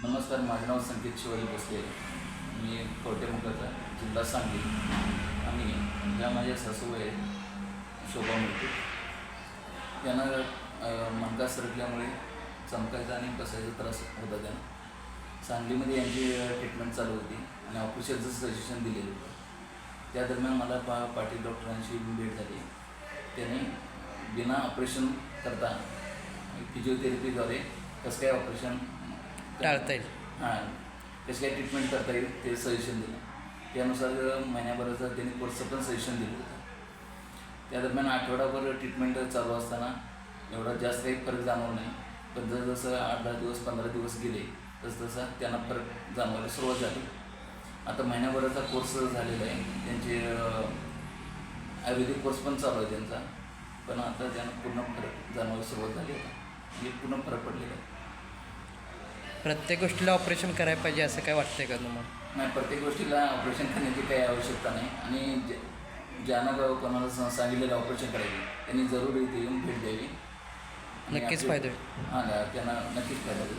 नमस्कार, माझं नाव संकेत शिवाजी भोसले. मी कवठेमंकाळचा, जिल्हा सांगली. आणि ज्या माझ्या सासू आहेत शोभा मूर्ती, त्यांना मणका सरकल्यामुळे चमकायचा आणि बसायचा त्रास होता. त्यांना सांगलीमध्ये यांची ट्रीटमेंट चालू होती आणि ऑपरेशनचं सजेशन दिलेलं होतं. त्या दरम्यान मला पाटील डॉक्टरांशी भेट झाली. त्यांनी बिना ऑपरेशन करता फिजिओथेरपीद्वारे कसं काय ऑपरेशन टाळता येईल, कशी काय ट्रीटमेंट करता येईल ते सजेशन दिलं. त्यानुसार महिन्याभराचं त्यांनी कोर्सचं पण सजेशन दिलं होतं. त्या दरम्यान आठवडाभर ट्रीटमेंट चालू असताना एवढा जास्त काही फरक जाणवला नाही. पण जसं 8-10 दिवस 15 दिवस गेले तसं त्यांना फरक जाणवायला सुरुवात झाली. आता महिन्याभराचा कोर्स झालेला आहे. त्यांचे आयुर्वेदिक कोर्स पण चालू आहे त्यांचा. पण आता त्यांना पूर्ण फरक जाणवायला सुरुवात झाली आहे. म्हणजे पूर्ण फरक पडलेला आहे. प्रत्येक गोष्टीला ऑपरेशन करायला पाहिजे असं काय वाटतंय का तुम्हाला? नाही, प्रत्येक गोष्टीला ऑपरेशन करण्याची काही आवश्यकता नाही. आणि ज्यांना कोणाला सांगितलेलं ऑपरेशन करायचं त्यांनी जरूर इथे येऊन भेट द्यावी. नक्कीच फायदा होईल. त्यांना नक्कीच फायदा होईल.